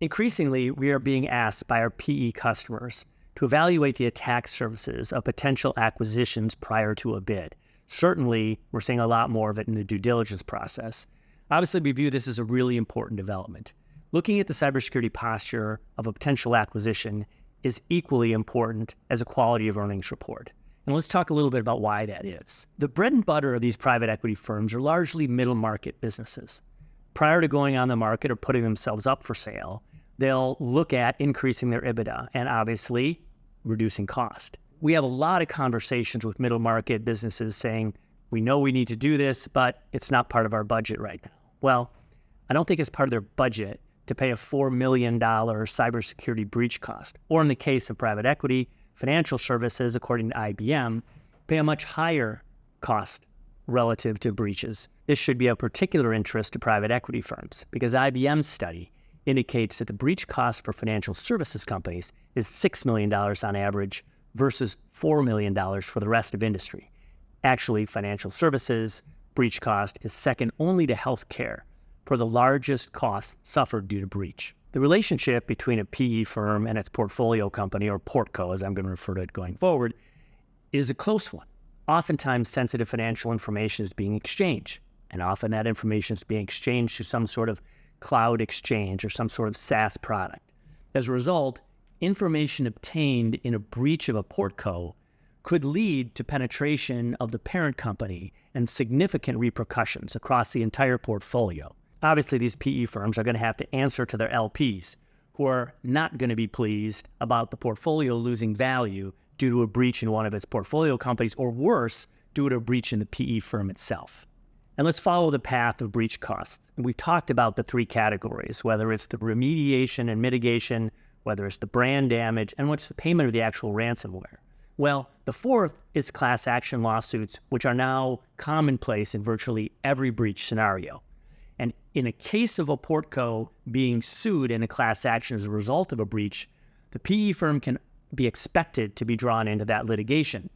Increasingly, we are being asked by our PE customers to evaluate the attack surfaces of potential acquisitions prior to a bid. Certainly, we're seeing a lot more of it in the due diligence process. Obviously, we view this as a really important development. Looking at the cybersecurity posture of a potential acquisition is equally important as a quality of earnings report. And let's talk a little bit about why that is. The bread and butter of these private equity firms are largely middle market businesses. Prior to going on the market or putting themselves up for sale, they'll look at increasing their EBITDA and obviously reducing cost. We have a lot of conversations with middle market businesses saying, we know we need to do this, but it's not part of our budget right now. Well, I don't think it's part of their budget to pay a $4 million cybersecurity breach cost. Or in the case of private equity, financial services, according to IBM, pay a much higher cost relative to breaches. This should be of particular interest to private equity firms because IBM's study indicates that the breach cost for financial services companies is $6 million on average versus $4 million for the rest of industry. Actually, financial services breach cost is second only to healthcare for the largest costs suffered due to breach. The relationship between a PE firm and its portfolio company, or portco as I'm going to refer to it going forward, is a close one. Oftentimes, sensitive financial information is being exchanged, and often that information is being exchanged through some sort of cloud exchange or some sort of SaaS product. As a result, information obtained in a breach of a portco could lead to penetration of the parent company and significant repercussions across the entire portfolio. Obviously, these PE firms are going to have to answer to their LPs, who are not going to be pleased about the portfolio losing value due to a breach in one of its portfolio companies, or worse, due to a breach in the PE firm itself. And let's follow the path of breach costs. And we've talked about the three categories, whether it's the remediation and mitigation, whether it's the brand damage, and what's the payment of the actual ransomware. Well, the fourth is class action lawsuits, which are now commonplace in virtually every breach scenario. And in a case of a portco being sued in a class action as a result of a breach, the PE firm can be expected to be drawn into that litigation.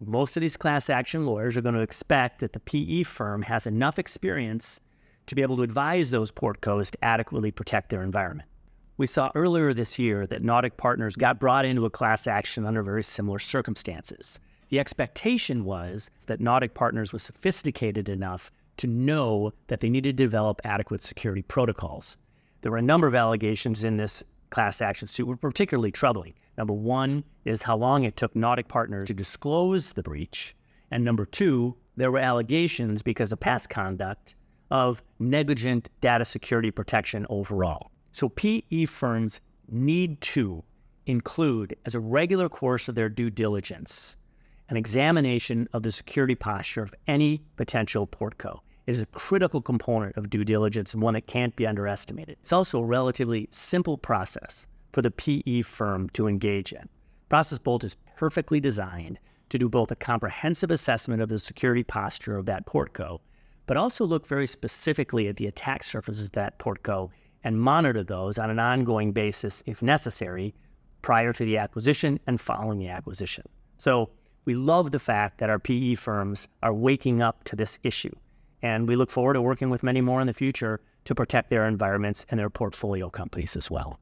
Most of these class action lawyers are going to expect that the PE firm has enough experience to be able to advise those portcos to adequately protect their environment. We saw earlier this year that Nautica Partners got brought into a class action under very similar circumstances. The expectation was that Nautica Partners was sophisticated enough to know that they needed to develop adequate security protocols. There were a number of allegations in this class action suit were particularly troubling. Number one is how long it took Nautica Partners to disclose the breach. And number two, there were allegations because of past conduct of negligent data security protection overall. So PE firms need to include, as a regular course of their due diligence, an examination of the security posture of any potential portco. It is a critical component of due diligence and one that can't be underestimated. It's also a relatively simple process for the PE firm to engage in. ProcessBolt is perfectly designed to do both a comprehensive assessment of the security posture of that portco, but also look very specifically at the attack surfaces of that portco and monitor those on an ongoing basis if necessary prior to the acquisition and following the acquisition. So we love the fact that our PE firms are waking up to this issue, and we look forward to working with many more in the future to protect their environments and their portfolio companies as well.